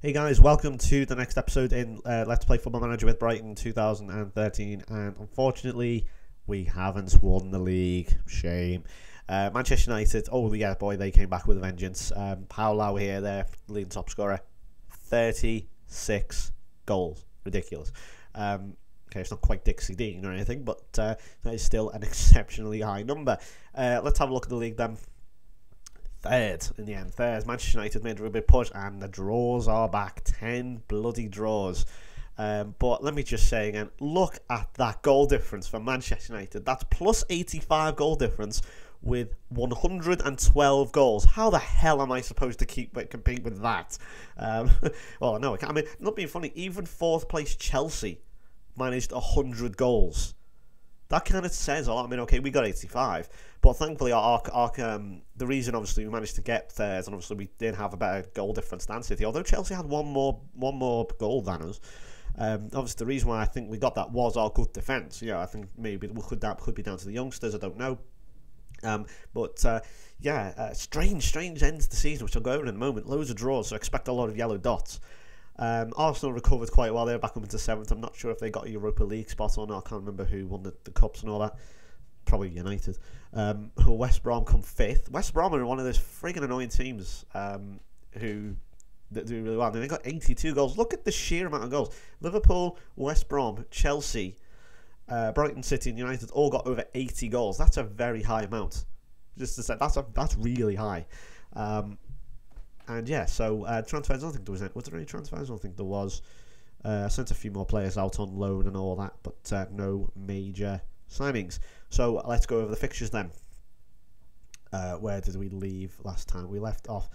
Hey guys, welcome to the next episode in Let's Play Football Manager with Brighton 2013, and unfortunately we haven't won the league. Shame. Manchester United, oh yeah boy, they came back with a vengeance. Paulo here, their leading top scorer, 36 goals. Ridiculous. Okay, it's not quite Dixie Dean or anything, but that is still an exceptionally high number. Let's have a look at the league then. Third in the end. Third. Manchester United made a real big push, and the draws are back. 10 bloody draws. But let me just say again, look at that goal difference for Manchester United. That's plus 85 goal difference with 112 goals. How the hell am I supposed to compete with that? Well, no, I can't. I mean, not being funny, even fourth place Chelsea managed 100 goals. That kind of says a lot. I mean, okay, we got 85, but thankfully the reason obviously we managed to get third, and obviously we did have a better goal difference than City, although Chelsea had one more goal than us. Obviously the reason why I think we got that was our good defence. I think maybe that could be down to the youngsters, I don't know. Strange end to the season, which I'll go over in a moment. Loads of draws, so expect a lot of yellow dots. Arsenal recovered quite well. They were back up into 7th. I'm not sure if they got a Europa League spot or not. I can't remember who won the cups and all that. Probably United. West Brom come 5th. West Brom are one of those friggin' annoying teams who do really well. They got 82 goals. Look at the sheer amount of goals. Liverpool, West Brom, Chelsea, Brighton, City and United all got over 80 goals. That's a very high amount. Just to say, that's really high. And yeah, so transfers, I don't think there was there any transfers? I don't think there was. Sent a few more players out on loan and all that, but no major signings. So let's go over the fixtures then. Where did we leave last time? We left off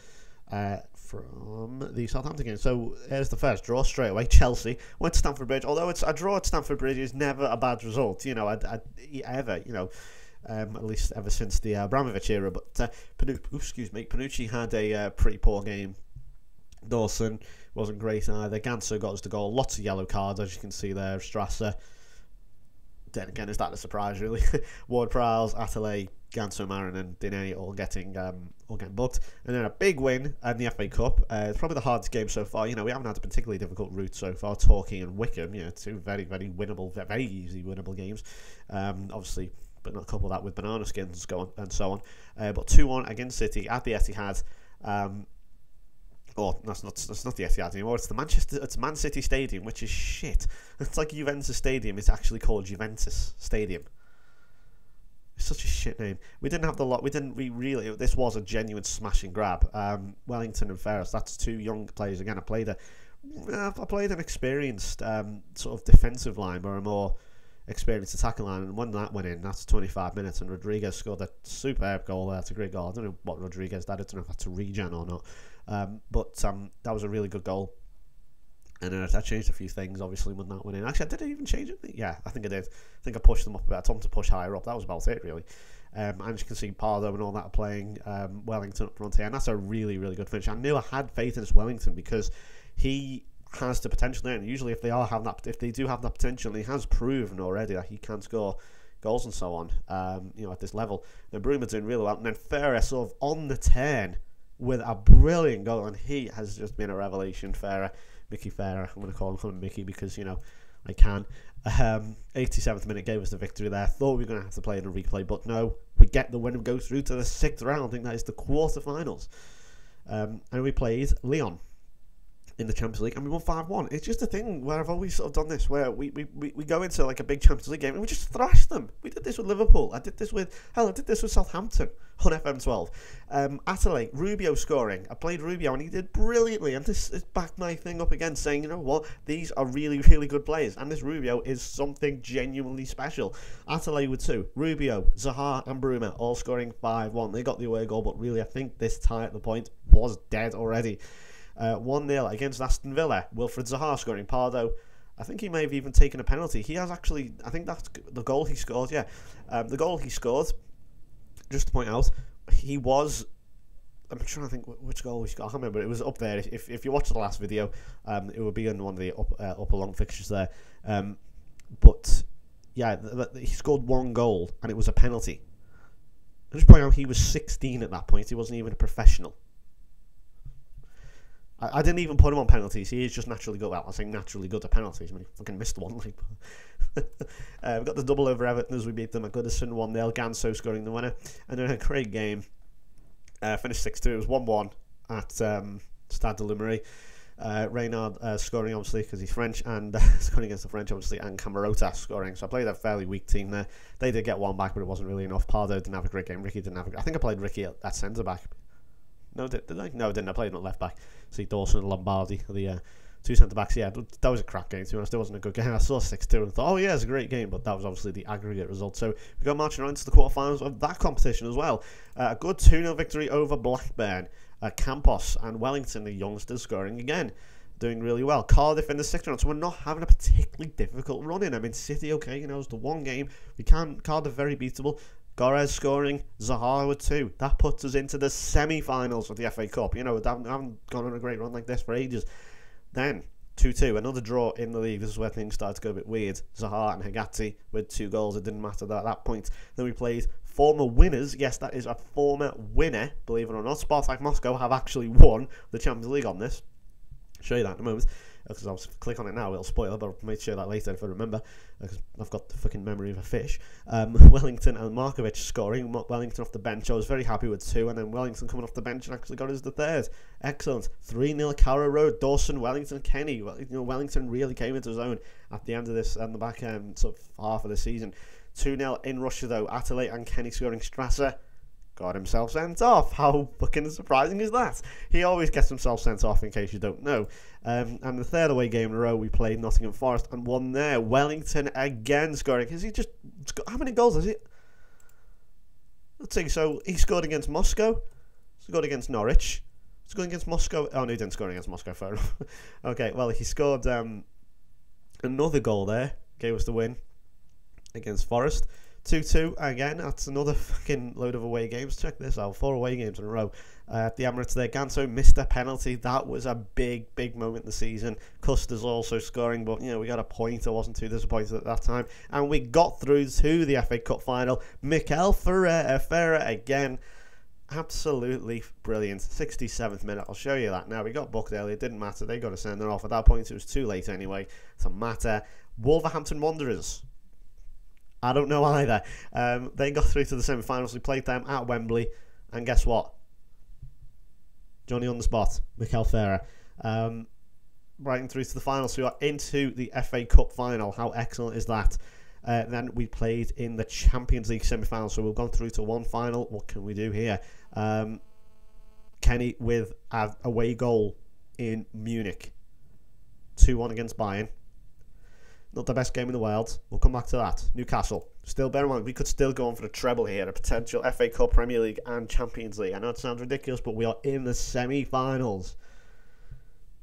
from the Southampton game. So here's the first draw straight away. Chelsea went to Stamford Bridge. Although it's a draw at Stamford Bridge is never a bad result. At least ever since the Abramovich era. But Panucci had a pretty poor game. Dawson wasn't great either. Ganso got us the goal. Lots of yellow cards, as you can see there. Strasser. Then again, is that a surprise, really? Ward-Prowse, Atale, Ganso, Marin and Diné all getting booked. And then a big win in the FA Cup. It's probably the hardest game so far. We haven't had a particularly difficult route so far. Torquay and Wickham, two very, very winnable, very easy winnable games. Obviously, but not couple that with banana skins and so on. But 2-1 against City at the Etihad. That's not the Etihad anymore. It's Man City Stadium, which is shit. It's like Juventus Stadium. It's actually called Juventus Stadium. It's such a shit name. We didn't have the lot. This was a genuine smashing grab. Wellington and Ferris. That's two young players again. I played an experienced sort of defensive line or a more experienced attacking line, and when that went in, that's 25 minutes, and Rodriguez scored a superb goal there. It's a great goal. I don't know what Rodriguez did. I don't know if that's a regen or not, but that was a really good goal. And then I changed a few things, obviously, when that went in. Actually, did I even change it? Yeah, I think I did. I think I pushed them up a bit. I told them to push higher up. That was about it, really. And you can see Pardo and all that are playing Wellington up front here, and that's a really, really good finish. I knew I had faith in this Wellington because he has the potential there, and usually if they do have that potential, he has proven already that he can score goals and so on. At this level, then Bruma doing really well, and then Ferrer sort of on the turn with a brilliant goal, and he has just been a revelation. Mickey Ferrer, I'm going to call him Mickey because I can. 87th minute gave us the victory there. Thought we were going to have to play in a replay, but no, we get the win and go through to the 6th round. I think that is the quarterfinals, and we played Lyon in the Champions League, and we won 5-1. It's just a thing where I've always sort of done this, where we go into like a big Champions League game and we just thrash them. We did this with Liverpool. I did this with Southampton on FM12. Atale, Rubio scoring. I played Rubio and he did brilliantly, and this is back my thing up again, saying, you know what, these are really, really good players, and this Rubio is something genuinely special. Atale with 2, Rubio, Zaha and Bruma all scoring 5-1. They got the away goal, but really I think this tie at the point was dead already. 1-0 against Aston Villa. Wilfred Zaha scoring. Pardo, I think he may have even taken a penalty. He has actually, I think that's the goal he scored, yeah. The goal he scored, just to point out, he was, I'm trying to think which goal he scored. I can't remember, it was up there. If you watch the last video, it would be in one of the upper long fixtures there. But yeah, he scored one goal and it was a penalty. Just point out he was 16 at that point. He wasn't even a professional. I didn't even put him on penalties. He is just naturally good. Well, I say naturally good at penalties. I mean, he fucking missed one. Like, we've got the double over Everton as we beat them at Goodison 1-0. Ganso scoring the winner. And then a great game. Finished 6-2. It was 1-1 at Stade de Lumerie. Reynard scoring obviously because he's French, and scoring against the French obviously, and Camarota scoring. So I played a fairly weak team there. They did get one back, but it wasn't really enough. Pardo didn't have a great game. Ricky didn't have I think I played Ricky at centre back. No, did I? No, I didn't. I played him at left back. See Dawson and Lombardi, the two centre backs. Yeah, that was a crap game. To be honest, it wasn't a good game. I saw 6-2 and thought, oh yeah, it's a great game, but that was obviously the aggregate result. So we go marching on into the quarterfinals of that competition as well. A good 2-0 victory over Blackburn. Campos and Wellington, the youngsters, scoring again. Doing really well. Cardiff in the 6th round, so we're not having a particularly difficult run in. I mean, City, okay, you know, it's the one game. Cardiff very beatable. Gorez scoring, Zaha with 2. That puts us into the semi-finals of the FA Cup. You know, I haven't gone on a great run like this for ages. Then, 2-2, another draw in the league. This is where things started to go a bit weird. Zaha and Hagati with 2 goals. It didn't matter at that point. Then we played former winners. Yes, that is a former winner, believe it or not. Spartak Moscow have actually won the Champions League on this. Show you that in a moment, because I'll click on it now, it'll spoil, but I might show that later if I remember, because I've got the fucking memory of a fish. Wellington and Markovic scoring. Wellington off the bench, I was very happy with 2, and then Wellington coming off the bench and actually got us the 3rd. Excellent. 3-0 Carrow Road. Dawson, Wellington, Kenny. Well, you know, Wellington really came into his own at the end of this, and the back sort of half of the season. 2-0 in Russia though. Atale and Kenny scoring. Strasser got himself sent off. How fucking surprising is that? He always gets himself sent off, in case you don't know. And the 3rd away game in a row, we played Nottingham Forest and won there. Wellington again scoring. Has he just... How many goals is it? Let's see. So he scored against Moscow. Scored against Norwich. Scored against Moscow. Oh, no, he didn't score against Moscow. Fair enough. Okay, well, he scored another goal there. Gave us the win against Forest. 2-2 again. That's another fucking load of away games. Check this out. 4 away games in a row. At the Emirates there. Ganso missed a penalty. That was a big moment in the season. Custer's also scoring, but you know, we got a point. I wasn't too disappointed at that time. And we got through to the FA Cup final. Mikel Ferreira again. Absolutely brilliant. 67th minute. I'll show you that now. We got booked early. It didn't matter. They got to send it off. At that point, it was too late anyway. It doesn't matter. Wolverhampton Wanderers. I don't know either. They got through to the semi-finals. We played them at Wembley. And guess what? Johnny on the spot. Mikel Ferreira. Brighton through to the final. So we are into the FA Cup final. How excellent is that? Then we played in the Champions League semi-final. So we've gone through to one final. What can we do here? Kenny with an away goal in Munich. 2-1 against Bayern. Not the best game in the world. We'll come back to that. Newcastle. Still, bear in mind, we could still go on for a treble here. A potential FA Cup, Premier League and Champions League. I know it sounds ridiculous, but we are in the semi-finals.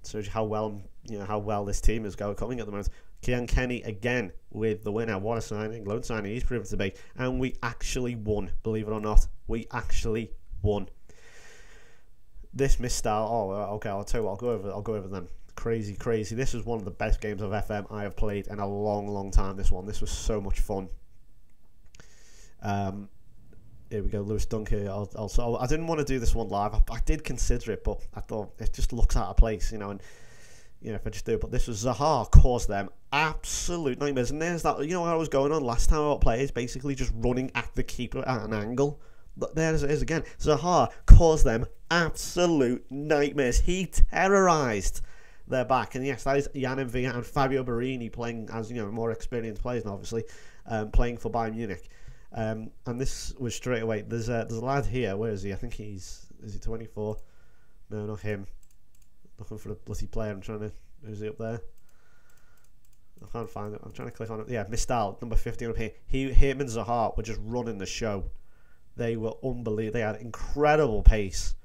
Shows you how well this team is coming at the moment. Kian Kenny again with the winner. What a signing. Loan signing he's proven to be. And we actually won. Believe it or not. We actually won. This misstyle. Oh, okay. I'll tell you what. I'll go over them. Crazy. This is one of the best games of FM I have played in a long time. This was so much fun. Here we go, Lewis Dunk here. I didn't want to do this one live. I did consider it, but I thought it just looks out of place, you know. And you know, if I just do it, but this was Zaha caused them absolute nightmares. And there's that, you know, what I was going on last time about players basically just running at the keeper at an angle. But there it is again. Zaha caused them absolute nightmares. He terrorised their back, and yes, that is Jan Mvia and Fabio Barini playing as, you know, more experienced players, and obviously playing for Bayern Munich. And this was straight away. There's a lad here. Where is he? I think is he 24? No, not him. Looking for the bloody player. I'm trying to. Is he up there? I can't find it. I'm trying to click on it. Yeah, Mistal, number 15 up here. Him and Zaha were just running the show. They were unbelievable. They had incredible pace.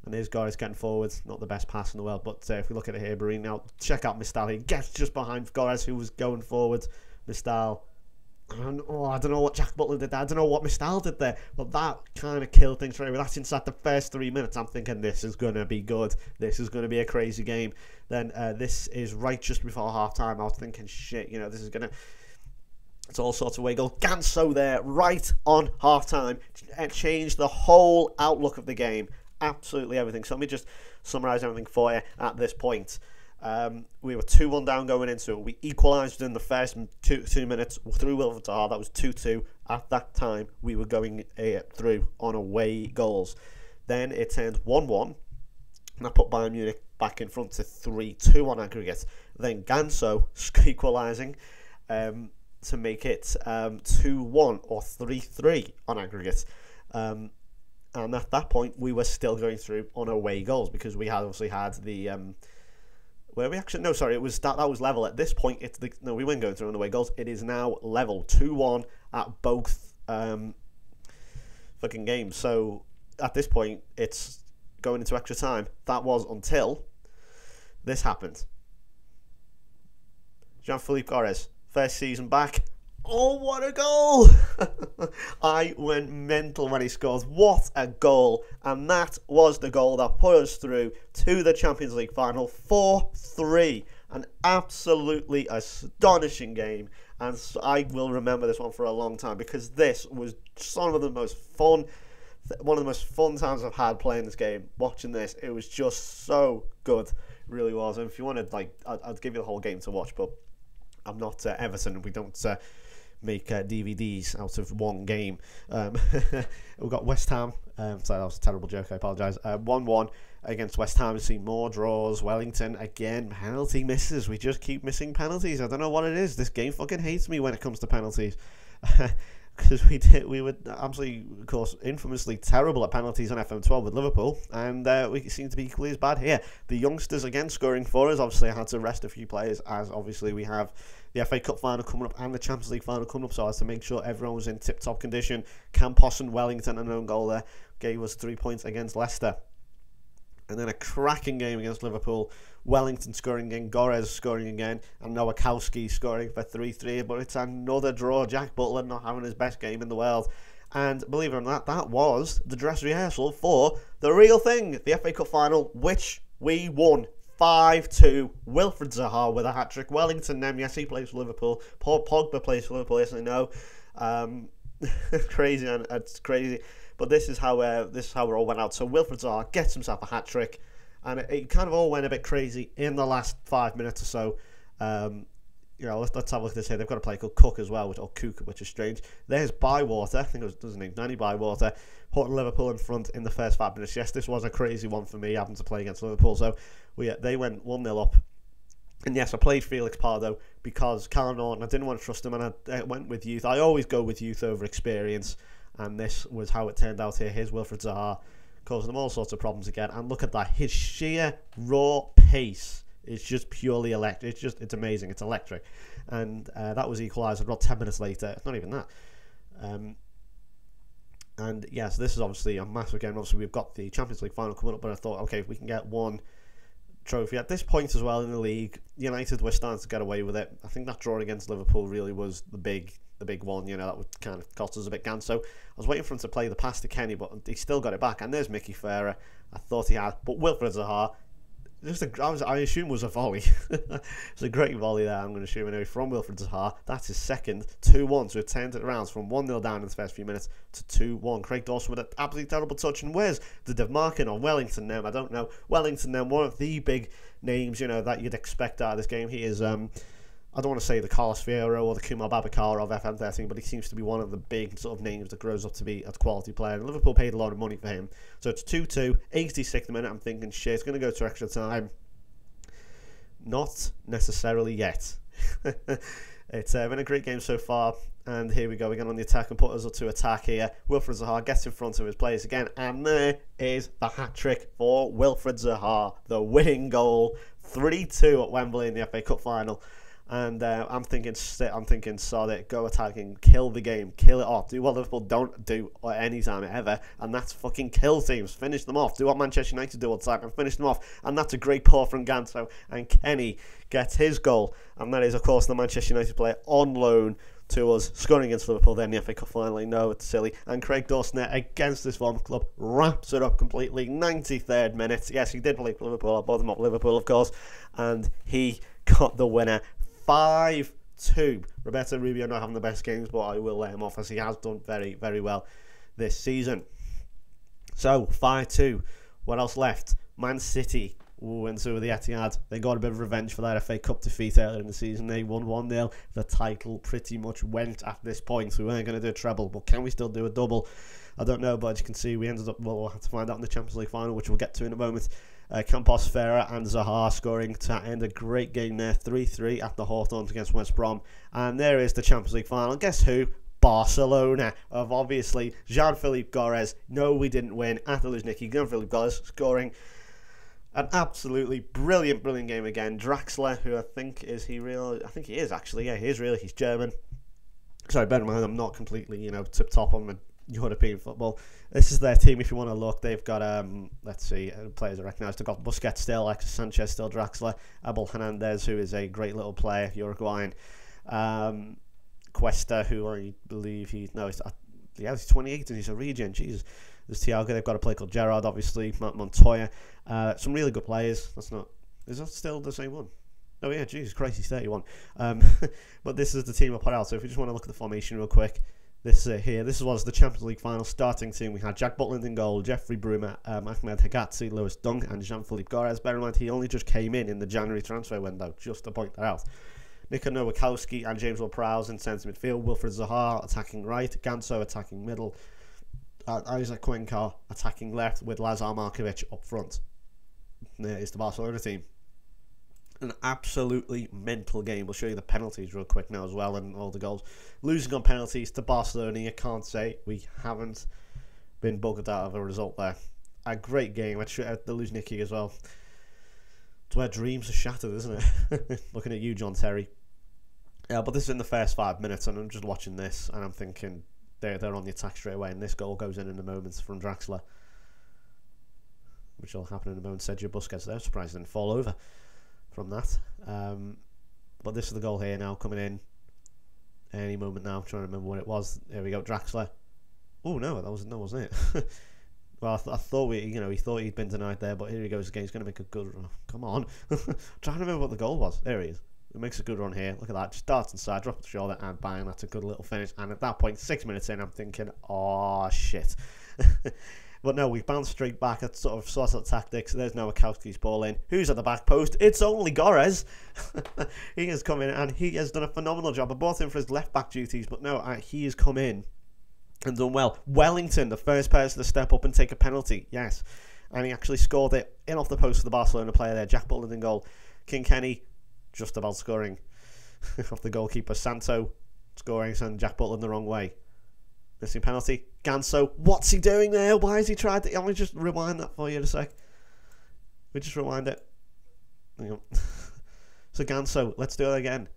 And his guy is getting forwards. Not the best pass in the world. But if we look at it here, Barini, now check out Mistal. He gets just behind Gorez, who was going forward. Mistal. Oh, I don't know what Jack Butler did there. I don't know what Mistal did there. But that kind of killed things for him. That's inside the first 3 minutes. I'm thinking this is going to be good. This is going to be a crazy game. Then this is right just before half-time. I was thinking, shit, you know, this is going to... It's all sorts of wiggle. Ganso there, right on half-time. It changed the whole outlook of the game. Absolutely everything. So let me just summarise everything for you at this point. We were 2-1 down going into it. We equalised within the first 2 minutes through Wilfred Zaha. That was 2-2. At that time, we were going through on away goals. Then it turned 1-1, and I put Bayern Munich back in front to 3-2 on aggregate. Then Ganso equalising to make it 2-1 or 3-3 on aggregate. And at that point, we were still going through on away goals because we had obviously had the where we actually it was that was level at this point. We weren't going through on away goals. It is now level 2-1 at both fucking games. So at this point, it's going into extra time. That was until this happened. Jean-Philippe Gores, first season back. Oh, what a goal! I went mental when he scores. What a goal. And that was the goal that put us through to the Champions League final 4-3. An absolutely astonishing game. And I will remember this one for a long time because this was one of the most fun times I've had playing this game. Watching this, it was just so good. It really was. And if you wanted, I'd give you the whole game to watch, but I'm not Everton. We don't make DVDs out of one game. We've got West Ham. Sorry, that was a terrible joke. I apologise. 1-1 against West Ham. We've seen more draws. Wellington again. Penalty misses. We just keep missing penalties. I don't know what it is. This game fucking hates me when it comes to penalties. Because we were absolutely, of course, infamously terrible at penalties on FM12 with Liverpool, and we seem to be equally as bad here. The youngsters again scoring for us. Obviously, I had to rest a few players, as obviously we have the FA Cup final coming up and the Champions League final coming up, so I had to make sure everyone was in tip-top condition. Campos and Wellington, an own goal there, gave us 3 points against Leicester. And then a cracking game against Liverpool. Wellington scoring again, Gores scoring again, and Nowakowski scoring for 3-3. But it's another draw. Jack Butler not having his best game in the world. And believe it or not, that was the dress rehearsal for the real thing, the FA Cup final, which we won 5-2. Wilfred Zaha with a hat-trick. Wellington, yes, he plays for Liverpool. Paul Pogba plays for Liverpool, yes, I know. Crazy, and it's crazy. But this is how it all went out. So Wilfred Zaha gets himself a hat-trick, and it kind of all went a bit crazy in the last 5 minutes or so. Let's have a look at this here. They've got a player called Cook as well, or Cook, which is strange. There's Bywater, I think it was his name, Danny Bywater, putting Liverpool in front in the first 5 minutes. Yes, this was a crazy one for me, having to play against Liverpool. So they went 1-0 up. And yes, I played Felix Pardo because Callum Norton, I didn't want to trust him, and I went with youth. I always go with youth over experience. And this was how it turned out here. Here's Wilfred Zaha, causing them all sorts of problems again. And look at that. His sheer raw pace is just purely electric. It's amazing. It's electric. And that was equalised about 10 minutes later. It's not even that. And yes, this is obviously a massive game. Obviously, we've got the Champions League final coming up, but I thought, okay, if we can get one trophy at this point as well in the league, United were starting to get away with it. I think that draw against Liverpool really was the big one, that would kind of cost us a bit. So I was waiting for him to play the pass to Kenny, but he still got it back. And there's Mickey Ferrer. I thought he had, but Wilfred Zaha, I assume was a volley. It's a great volley there, I'm going to assume anyway, from Wilfred Zaha. That's his second, 2-1. So it turned it around from 1-0 down in the first few minutes to 2-1. Craig Dawson with an absolutely terrible touch. And where's the demarking on Wellington now? I don't know. Wellington now, one of the big names, that you'd expect out of this game. He is, I don't want to say the Carlos Fierro or the Kumar Babacar of FM13, but he seems to be one of the big sort of names that grows up to be a quality player. And Liverpool paid a lot of money for him. So it's 2-2, 86th minute. I'm thinking, shit, it's going to go to extra time. Not necessarily yet. It's been a great game so far. And here we go again on the attack and put us up to attack here. Wilfred Zaha gets in front of his players again. And there is the hat-trick for Wilfred Zaha. The winning goal. 3-2 at Wembley in the FA Cup final. And I'm thinking, sod it, go attacking, kill the game, kill it off, do what Liverpool don't do at any time ever, and that's fucking kill teams, finish them off, do what Manchester United do all the time, and finish them off. And that's a great pour from Ganso, and Kenny gets his goal, and that is, of course, the Manchester United player on loan to us, scoring against Liverpool then the FA Cup final. No, it's silly. And Craig Dawson against this former club wraps it up completely. 93rd minute. Yes, he did play for Liverpool. I bought him up Liverpool, of course, and he got the winner. 5-2. Roberto Rubio not having the best games, but I will let him off as he has done very, very well this season. So 5-2. What else left? Man City went over the Etihad. They got a bit of revenge for their FA Cup defeat earlier in the season. They won 1-0. The title pretty much went at this point. We weren't going to do a treble, but can we still do a double? I don't know, but as you can see, we ended up, well, we'll have to find out in the Champions League final, which we'll get to in a moment. Campos, Ferrer and Zaha scoring to end a great game there, 3-3 at the Hawthorns against West Brom. And there is the Champions League final. Guess who? Barcelona of obviously Jean-Philippe Gores. No, we didn't win at the Luzhniki. Jean-Philippe Gores scoring an absolutely brilliant game again. Draxler, who I think is he is actually, yeah, he is really, he's German. Sorry, bear in mind, I'm not completely, tip top on the European football. This is their team if you want to look. They've got, let's see, players I recognise. They've got Busquets still, Alexis Sanchez still, Draxler, Abel Hernandez, who is a great little player, Uruguayan. Cuesta, who I believe he's 28 and he's a regen. Jesus. There's Thiago. They've got a player called Gerard, obviously. Montoya. Some really good players. Is that still the same one? Oh yeah, Jesus Christ, he's 31. But this is the team I put out. So if you just want to look at the formation real quick, this was the Champions League final starting team. We had Jack Butland in goal, Jeffrey Brumer, Ahmed Hegazi, Lewis Dunk, and Jean-Philippe Gores. Bear in mind, he only just came in the January transfer window, just to point that out. Nico Nowakowski and James Ward-Prowse in centre midfield, Wilfred Zaha attacking right, Ganso attacking middle, Isaac Cuenca attacking left, with Lazar Markovic up front. There is the Barcelona team. An absolutely mental game. We'll show you the penalties real quick now as well, and all the goals. Losing on penalties to Barcelona, you can't say we haven't been buggered out of a result there. A great game at the Luzhniki as well. It's where dreams are shattered, isn't it? Looking at you, John Terry. Yeah, but this is in the first 5 minutes, and I'm just watching this, and I'm thinking they're on the attack straight away, and this goal goes in a moment from Draxler, which will happen in a moment. Sergio Busquets there, surprised didn't fall over from that. But this is the goal here now, coming in any moment now. I'm trying to remember what it was. There we go, Draxler. Oh no, that wasn't it. Well, I thought he thought he'd been denied there, but here he goes again. He's going to make a good run. Come on. I'm trying to remember what the goal was. There he is. He makes a good run here. Look at that. Just darts inside, drop the shoulder, and bang. That's a good little finish. And at that point, 6 minutes in, I'm thinking, oh, shit. But no, we bounced straight back. That's sort of sorts of tactics. There's Nowakowski's ball in. Who's at the back post? It's only Gores. He has come in, and he has done a phenomenal job. I brought him for his left-back duties, but no, he has come in and done well. Wellington, the first person to step up and take a penalty. Yes. And he actually scored it in off the post of the Barcelona player there. Jack Butland in goal. King Kenny just about scoring off the goalkeeper. Santo scoring, sending Jack Butland the wrong way. Missing penalty. Ganso, what's he doing there? Why has he tried to... Let me just rewind that for you in a sec. We just rewind it. Hang on. So Ganso, let's do it again.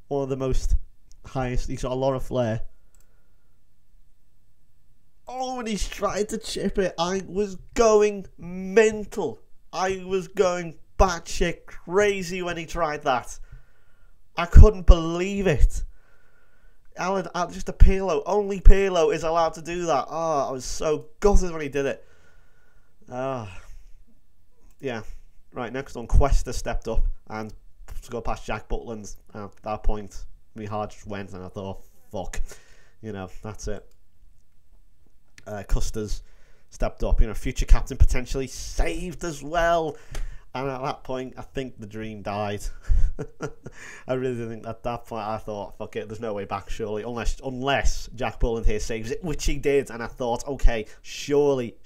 One of the most highest... He's got a lot of flair. Oh, and he's tried to chip it. I was going mental. I was going batshit crazy when he tried that. I couldn't believe it. Alan, just a Pirlo. Only Pirlo is allowed to do that. Oh, I was so gutted when he did it. Yeah. Right, next on, Cuesta stepped up and to go past Jack Butland. At that point, my heart just went and I thought, fuck. That's it. Custas stepped up. Future captain potentially saved as well. And at that point, I think the dream died. I really did think at that point, I thought, fuck it, there's no way back, surely. Unless Jack Butland here saves it, which he did. And I thought, okay, surely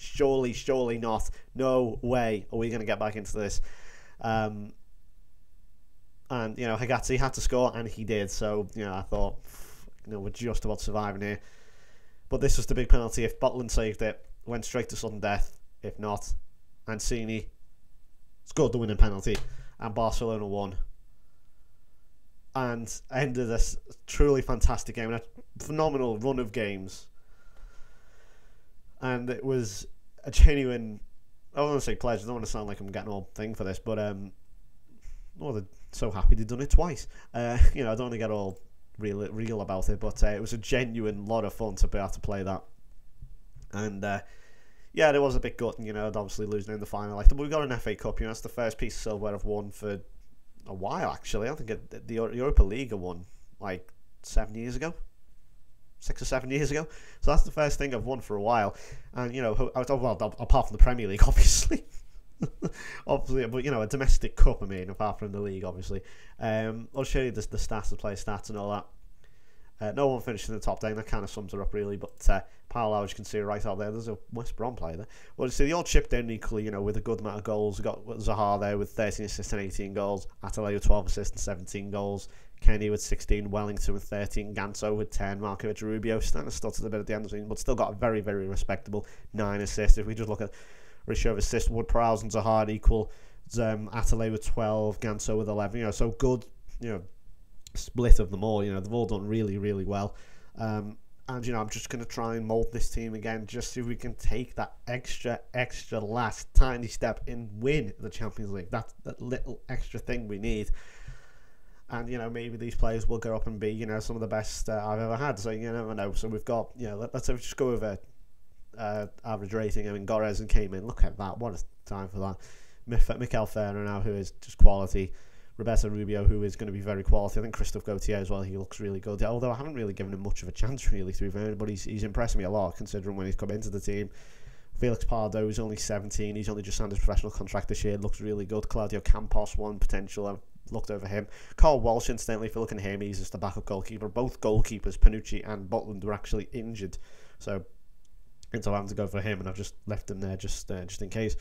not. No way are we going to get back into this. And, Hegazi had to score, and he did. So, I thought, we're just about surviving here. But this was the big penalty. If Butland saved it, went straight to sudden death. If not, Mancini scored the winning penalty, and Barcelona won. And ended this truly fantastic game, a phenomenal run of games. And it was a genuine, I don't want to say pleasure, I don't want to sound like I'm getting all thing for this, but they're so happy they've done it twice. I don't want to get all real about it, but it was a genuine lot of fun to be able to play that. And yeah, there was a bit gutting, obviously losing in the final. But we got an FA Cup, it's the first piece of silverware I've won for a while, actually. I think the Europa League I won, 7 years ago. 6 or 7 years ago. So that's the first thing I've won for a while. And, apart from the Premier League, obviously. Obviously, but you know, a domestic cup. I mean, apart from the league, obviously. I'll show you the stats, the player stats, and all that. No one finished in the top 10. That kind of sums it up, really. But Paolo, as you can see right out there, there's a West Brom player there. Well, you see, they all chipped in equally, you know, with a good amount of goals. We've got Zaha there with 13 assists and 18 goals. Atalay with 12 assists and 17 goals. Kenny with 16. Wellington with 13. Ganso with 10. Markovic Rubio starting to stutter a bit at the end of the season, but still got a very, very respectable 9 assists. If we just look at ratio of assists, Wood-Prowse and Zaha equal. Atalay with 12. Ganso with 11. You know, so good, you know, split of them all. You know, they've all done really, really well. And you know, I'm just going to try and mould this team again, just see if we can take that extra last tiny step and win the Champions League. That's that little extra thing we need. And you know, maybe these players will go up and be, you know, some of the best I've ever had. So you never know. So we've got, you know, let's just go over average rating. I mean, Gorez came in. Look at that! What a time for that. Mikel Ferrer now, who is just quality. Roberto Rubio, who is going to be very quality. I think Christophe Gauthier as well. He looks really good. Although I haven't really given him much of a chance, really, to be fair. But he's impressed me a lot, considering when he's come into the team. Felix Pardo is only 17. He's only just signed his professional contract this year. Looks really good. Claudio Campos, one potential. I've looked over him. Carl Walsh, incidentally, if you look at him, he's just the backup goalkeeper. Both goalkeepers, Panucci and Butland, were actually injured. So I'm having to go for him, and I've just left him there just in case.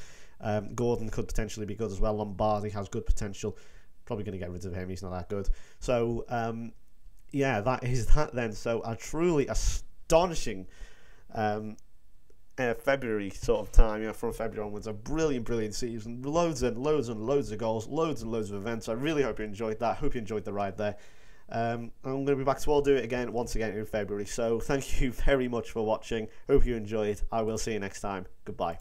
Gordon could potentially be good as well. Lombardi has good potential. Probably going to get rid of him. He's not that good. So, yeah, that is that then. So, a truly astonishing February sort of time, you know, from February onwards. A brilliant season. Loads and loads of goals. Loads and loads of events. I really hope you enjoyed that. Hope you enjoyed the ride there. I'm going to be back, so I'll do it once again in February. So, thank you very much for watching. Hope you enjoyed. I will see you next time. Goodbye.